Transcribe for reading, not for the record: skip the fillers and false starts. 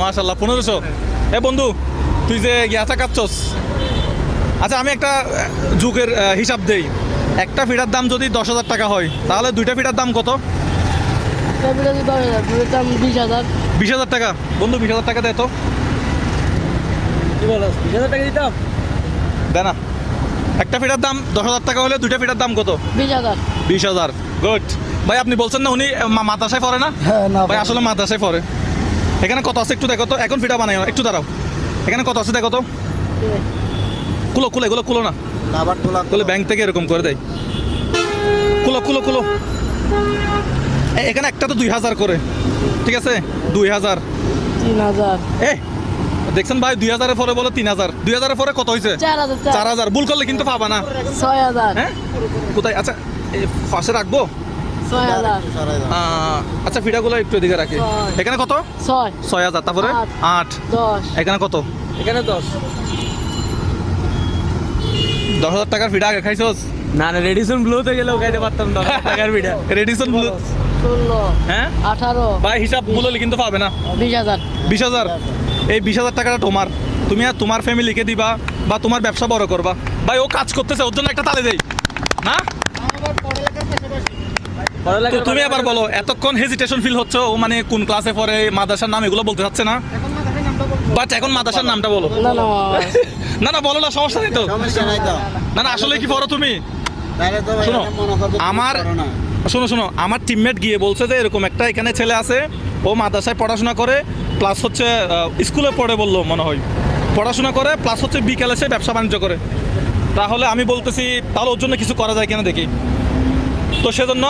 মাশাআল্লাহ 1500। এ বন্ধু তুই যে ইয়াটা কাটছস, আচ্ছা আমি একটা যুগের হিসাব দেই। একটা ফিটার দাম যদি 10,000 টাকা হয় তাহলে দুইটা ফিটার দাম কত? একটা ফিটা যদি 10,000, ফিটার দাম 20,000। 20,000 টাকা। বন্ধু 20,000 টাকা দে তো। কি বলো 20,000 টাকা দিতাম? দে না। একটা ফিটার দাম 10,000 টাকা হলে দুইটা ফিটার দাম কত? 20,000। 20,000। গুড ভাই, আপনি বলছেন না উনি মাদ্রাসায় পড়ে না? হ্যাঁ না ভাই আসলে মাদ্রাসায় পড়ে। এখানে কত আছে একটু দেখো তো। এখন ফিটা বানাই না, একটু দাঁড়াও। এখানে কত আছে দেখো তো। কুলো কুলো, এগুলো কুলো না, আবার তোলা কুলো ব্যাংক থেকে এরকম করে দেয়। কুলো কুলো কুলো। এখানে একটা তো 2,000 করে, ঠিক আছে 2,000। 3,000। এ দেখছেন ভাই 2,000-এর পরে বলো 3,000। 2,000-এর পরে কত হয়েছে? 4,000। 4,000। ভুল করলে কিন্তু পাবা না। 6,000। হ্যাঁ কোথায়? আচ্ছা পাশে রাখবো। 6,000। আচ্ছা ফিটাগুলো একটু এদিকে রাখি। ছয়। এখানে কত? 6। 6,000। তারপরে আট। 8। 10। এখানে কত? এখানে 10। 10,000 টাকার ফিটা আগে খাইছস? না না, রেডিসন ব্লুতে গেলেও খাইতে পারতাম 10,000 টাকার ভিডিও। Radisson blue. 16। হ্যাঁ 18। ভাই হিসাব বললে কিন্তু পাবে না। 20,000। 20,000। এই 20,000 টাকাটা তোমার, তুমি আর তোমার ফ্যামিলিকে দিবা বা তোমার ব্যবসা বড় করবা। ভাই ও কাজ করতেছে, ওর জন্য একটা তালে দেই না। তো তুমি আবার বলো, এতক্ষণ হেজিটেশন ফিল হচ্ছে ও মানে কোন ক্লাসে পড়ে, মাদ্রাসার নাম এগুলো বলতে চাচ্ছে না। বাট এখন মাদ্রাসার নামটা বলো। না না না না বলো না, সমস্যা নেই তো। সমস্যা নাই তো। না না আসলে কি পড়ো তুমি? তাহলে তো শোনো, মনে করবে আমার শোনো শোনো, আমার টিমমেট গিয়ে বলছে যে এরকম একটা এখানে ছেলে আছে, ও মাদ্রাসায় পড়াশোনা করে প্লাস হচ্ছে স্কুলে পড়ে বললো মনে হয়, পড়াশোনা করে প্লাস হচ্ছে বিকেলে সে ব্যবসা বাণিজ্য করে। তাহলে আমি বলতেছি তাহলে ওর জন্য কিছু করা যায় কিনা দেখি। তো সেজন্য